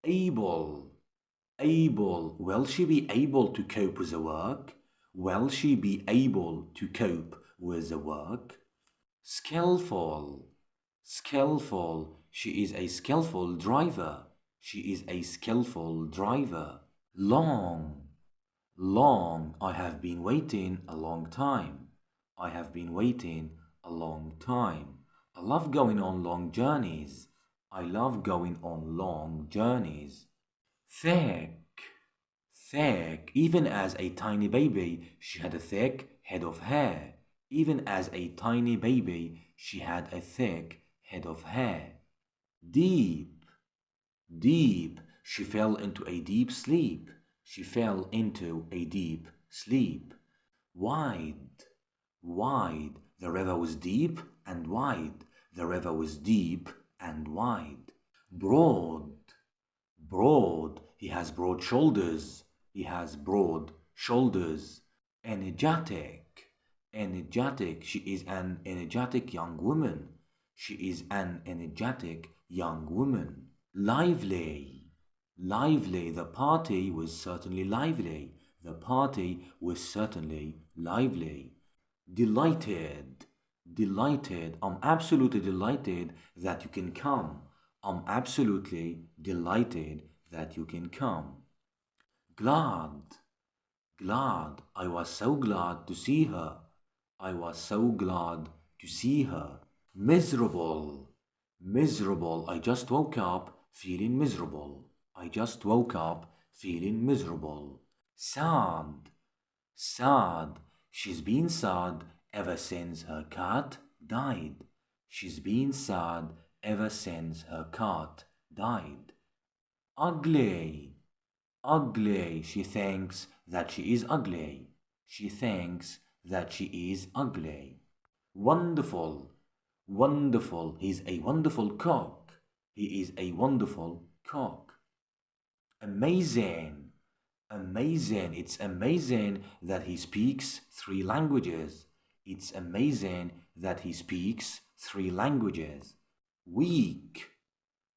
Able. Able. Will she be able to cope with the work? Will she be able to cope with the work? Skillful. Skillful. She is a skillful driver. She is a skillful driver. Long. Long. I have been waiting a long time. I have been waiting a long time. I love going on long journeys. I love going on long journeys. Thick. Thick. Even as a tiny baby, she had a thick head of hair. Even as a tiny baby, she had a thick head of hair. Deep. Deep. She fell into a deep sleep. She fell into a deep sleep. Wide. Wide. The river was deep and wide. The river was deep and wide. Broad. Broad. He has broad shoulders. He has broad shoulders. Energetic. Energetic. She is an energetic young woman. She is an energetic young woman. Lively. Lively. The party was certainly lively. The party was certainly lively. Delighted. Delighted. I'm absolutely delighted that you can come. I'm absolutely delighted that you can come. Glad. Glad. I was so glad to see her. I was so glad to see her. Miserable. Miserable. I just woke up feeling miserable. I just woke up feeling miserable. Sad. Sad. She's been sad ever since her cat died. She's been sad ever since her cat died. Ugly. Ugly. She thinks that she is ugly. She thinks that she is ugly. Wonderful. Wonderful. He's a wonderful cock. He is a wonderful cock. Amazing. Amazing. It's amazing that he speaks 3 languages. It's amazing that he speaks 3 languages. Weak.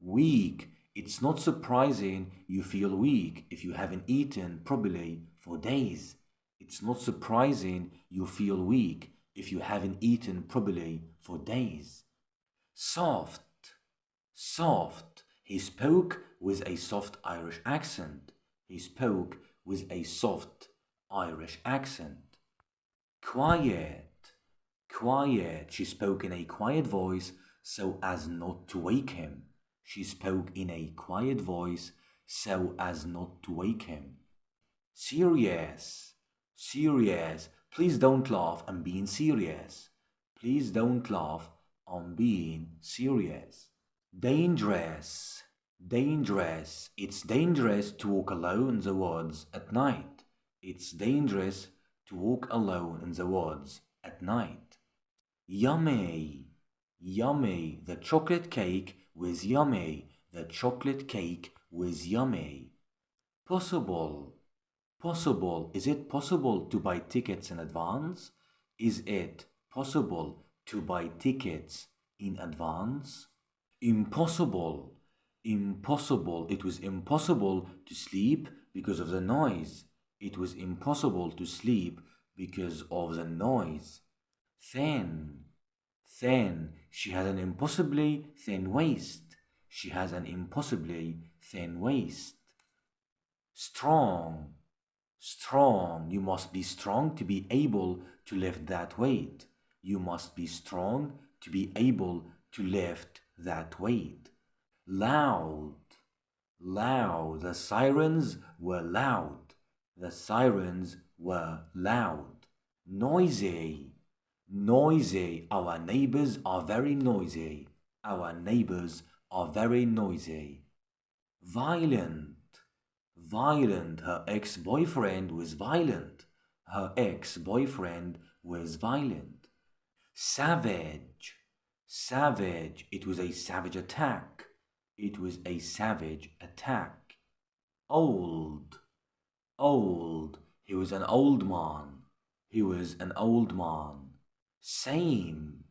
Weak. It's not surprising you feel weak if you haven't eaten properly for days. It's not surprising you feel weak if you haven't eaten properly for days. Soft. Soft. He spoke with a soft Irish accent. He spoke with a soft Irish accent. Quiet. Quiet. She spoke in a quiet voice so as not to wake him. She spoke in a quiet voice so as not to wake him. Serious. Serious. Please don't laugh. I'm being serious. Please don't laugh. I'm being serious. Dangerous. Dangerous. It's dangerous to walk alone in the woods at night. It's dangerous to walk alone in the woods at night. Yummy. Yummy. The chocolate cake was yummy. The chocolate cake was yummy. Possible. Possible. Is it possible to buy tickets in advance? Is it possible to buy tickets in advance? Impossible. Impossible. It was impossible to sleep because of the noise. It was impossible to sleep because of the noise. Thin. Thin. She has an impossibly thin waist. She has an impossibly thin waist. Strong. Strong. You must be strong to be able to lift that weight. You must be strong to be able to lift that weight. Loud. Loud. The sirens were loud. The sirens were loud. Noisy. Noisy. Our neighbors are very noisy. Our neighbors are very noisy. Violent. Violent. Her ex-boyfriend was violent. Her ex-boyfriend was violent. Savage. Savage. It was a savage attack. It was a savage attack. Old. Old. He was an old man. He was an old man. Same.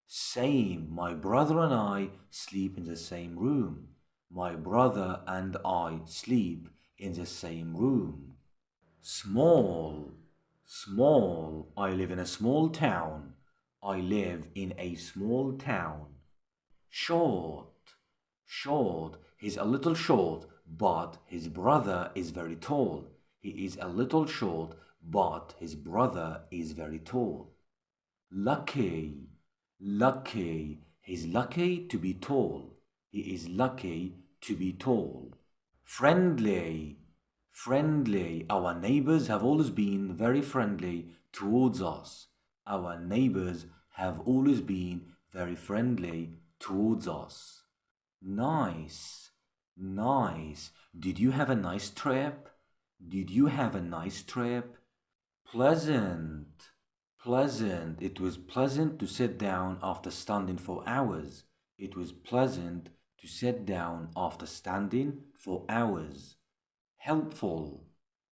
Same. My brother and I sleep in the same room. My brother and I sleep in the same room. Small, small. I live in a small town. I live in a small town. Short, short. He's a little short, but his brother is very tall. He is a little short, but his brother is very tall. Lucky, lucky. He's lucky to be tall. He is lucky to be tall. Friendly, friendly. Our neighbors have always been very friendly towards us. Our neighbors have always been very friendly towards us. Nice, nice. Did you have a nice trip? Did you have a nice trip? Pleasant, pleasant. It was pleasant to sit down after standing for hours. It was pleasant to sit down after standing for hours. Helpful,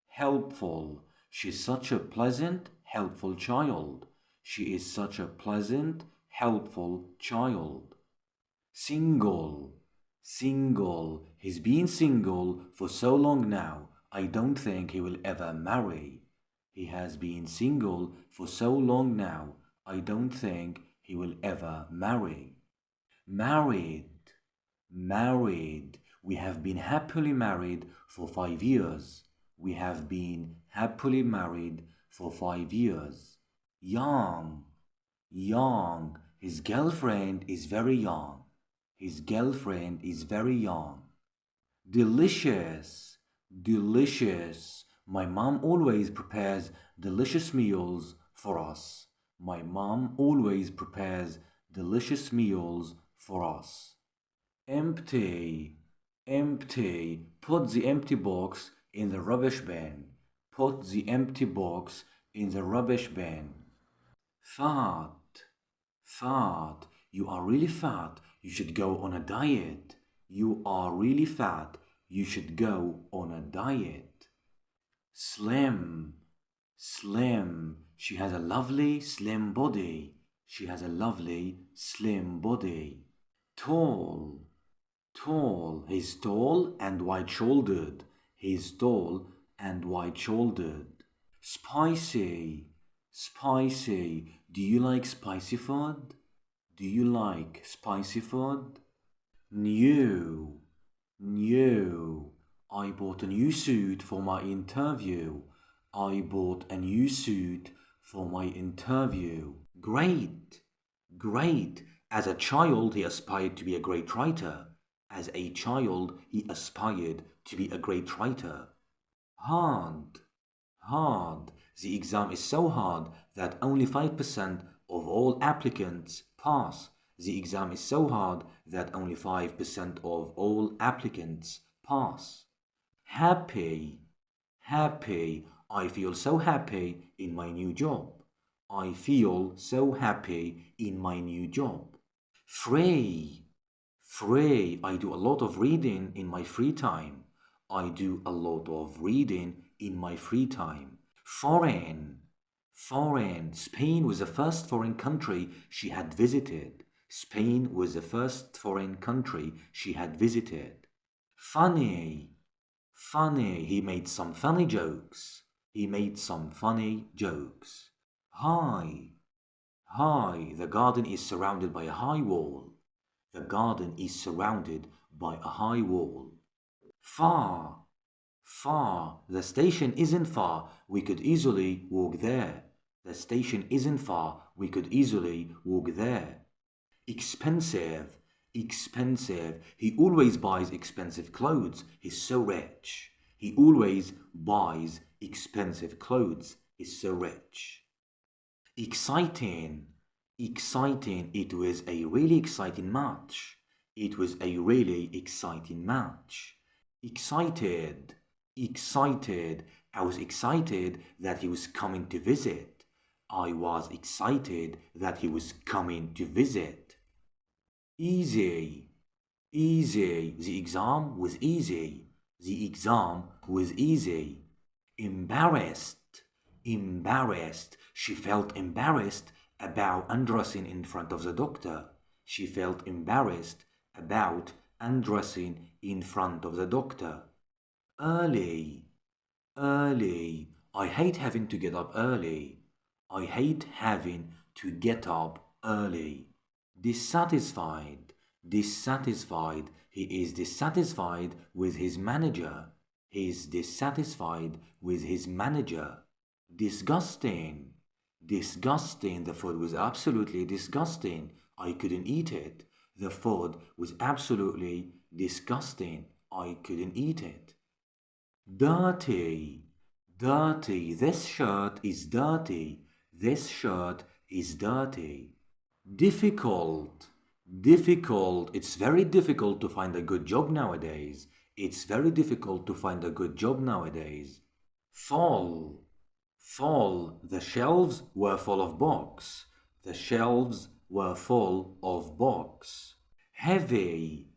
helpful. She's such a pleasant, helpful child. She is such a pleasant, helpful child. Single, single. He's been single for so long now, I don't think he will ever marry. He has been single for so long now, I don't think he will ever marry. Married, married. We have been happily married for 5 years. We have been happily married for 5 years. Young, young. His girlfriend is very young. His girlfriend is very young. Delicious, delicious. My mom always prepares delicious meals for us. My mom always prepares delicious meals for us. Empty, empty. Put the empty box in the rubbish bin. Put the empty box in the rubbish bin. Fat, fat. You are really fat. You should go on a diet. You are really fat. You should go on a diet. Slim, slim. She has a lovely slim body. She has a lovely slim body. Tall, tall. He's tall and wide-shouldered. He's tall and wide-shouldered. Spicy, spicy. Do you like spicy food? Do you like spicy food? New, new. I bought a new suit for my interview. I bought a new suit for my interview. Great, great. As a child, he aspired to be a great writer. As a child, he aspired to be a great writer. Hard, hard. The exam is so hard that only 5% of all applicants pass. The exam is so hard that only 5% of all applicants pass. Happy, happy. I feel so happy in my new job. I feel so happy in my new job. Free, free. I do a lot of reading in my free time. I do a lot of reading in my free time. Foreign, foreign. Spain was the first foreign country she had visited. Spain was the first foreign country she had visited. Funny, funny. He made some funny jokes. He made some funny jokes. High, high. The garden is surrounded by a high wall. The garden is surrounded by a high wall. Far, far. The station isn't far. We could easily walk there. The station isn't far. We could easily walk there. Expensive, expensive. He always buys expensive clothes. He's so rich. He always buys expensive clothes. He's so rich. Exciting, exciting. It was a really exciting match. It was a really exciting match. Excited, excited. I was excited that he was coming to visit. I was excited that he was coming to visit. Easy, easy. The exam was easy. The exam was easy. Embarrassed, embarrassed. She felt embarrassed about undressing in front of the doctor. She felt embarrassed about and dressing in front of the doctor. Early, early. I hate having to get up early. I hate having to get up early. Dissatisfied, dissatisfied. He is dissatisfied with his manager. He is dissatisfied with his manager. Disgusting, disgusting. The food was absolutely disgusting. I couldn't eat it. The food was absolutely disgusting. I couldn't eat it. Dirty, dirty. This shirt is dirty. This shirt is dirty. Difficult, difficult. It's very difficult to find a good job nowadays. It's very difficult to find a good job nowadays. Full, full. The shelves were full of books. The shelves were full of books. Heavy,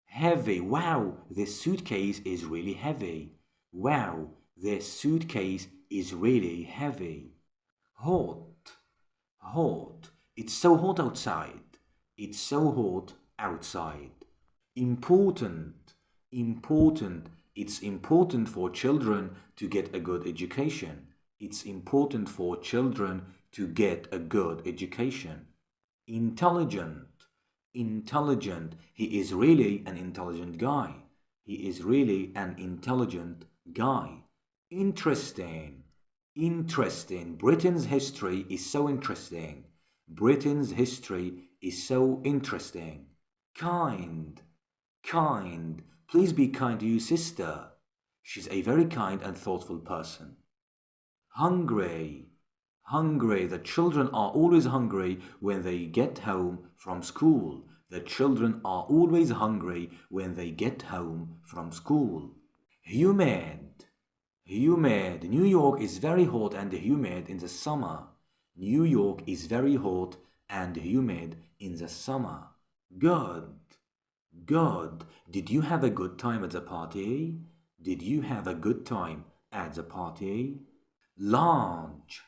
heavy. Wow, this suitcase is really heavy. Wow, this suitcase is really heavy. Hot, hot. It's so hot outside. It's so hot outside. Important, important. It's important for children to get a good education. It's important for children to get a good education. Intelligent, intelligent. He is really an intelligent guy. He is really an intelligent guy. Interesting, interesting. Britain's history is so interesting. Britain's history is so interesting. Kind, kind. Please be kind to your sister. She's a very kind and thoughtful person. Hungry, hungry. The children are always hungry when they get home from school. The children are always hungry when they get home from school. Humid, humid. New York is very hot and humid in the summer. New York is very hot and humid in the summer. Good, good. Did you have a good time at the party? Did you have a good time at the party? Large,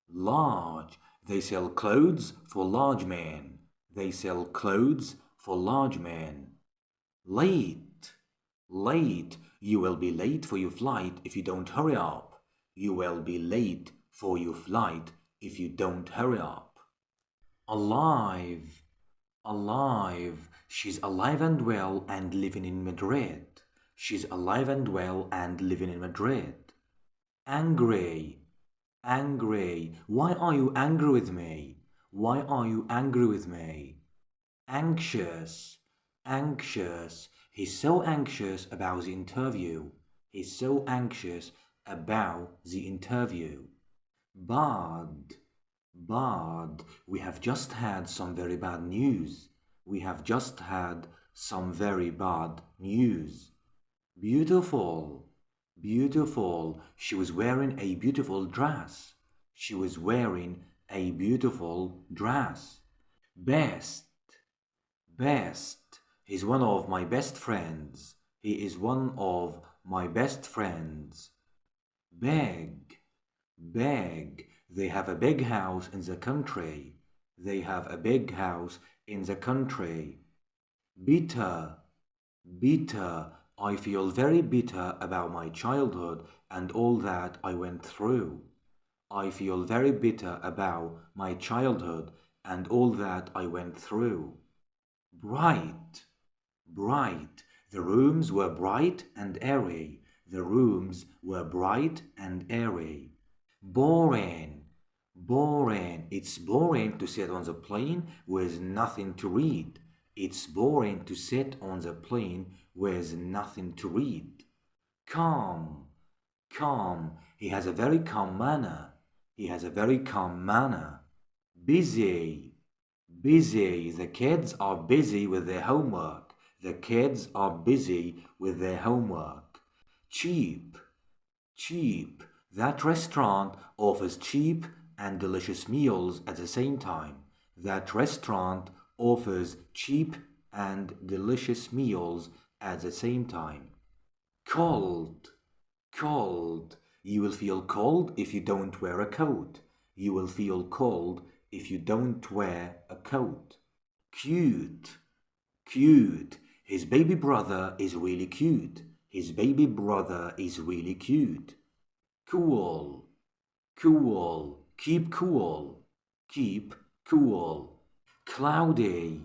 large. They sell clothes for large men. They sell clothes for large men. Late, late. You will be late for your flight if you don't hurry up. You will be late for your flight if you don't hurry up. Alive, alive. She's alive and well and living in Madrid. She's alive and well and living in Madrid. Angry, angry. Why are you angry with me? Why are you angry with me? Anxious, anxious. He's so anxious about the interview. He's so anxious about the interview. Bad, bad. We have just had some very bad news. We have just had some very bad news. Beautiful, beautiful. She was wearing a beautiful dress. She was wearing a beautiful dress. Best, best. He's one of my best friends. He is one of my best friends. Beg, beg. They have a big house in the country. They have a big house in the country. Bitter, bitter. I feel very bitter about my childhood and all that I went through. I feel very bitter about my childhood and all that I went through. Bright, bright. The rooms were bright and airy. The rooms were bright and airy. Boring, boring. It's boring to sit on the plane with nothing to read. It's boring to sit on the plane with nothing to read. Calm, calm. He has a very calm manner. He has a very calm manner. Busy, busy. The kids are busy with their homework. The kids are busy with their homework. Cheap, cheap. That restaurant offers cheap and delicious meals at the same time. That restaurant offers cheap and delicious meals at the same time. Cold, cold. You will feel cold if you don't wear a coat. You will feel cold if you don't wear a coat. Cute, cute. His baby brother is really cute. His baby brother is really cute. Cool, cool, keep cool, keep cool. Cloudy,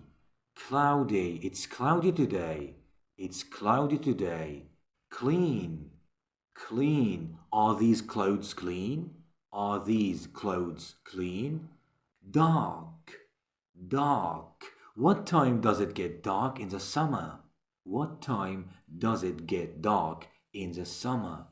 cloudy, it's cloudy today. It's cloudy today. Clean, clean. Are these clothes clean? Are these clothes clean? Dark, dark. What time does it get dark in the summer? What time does it get dark in the summer?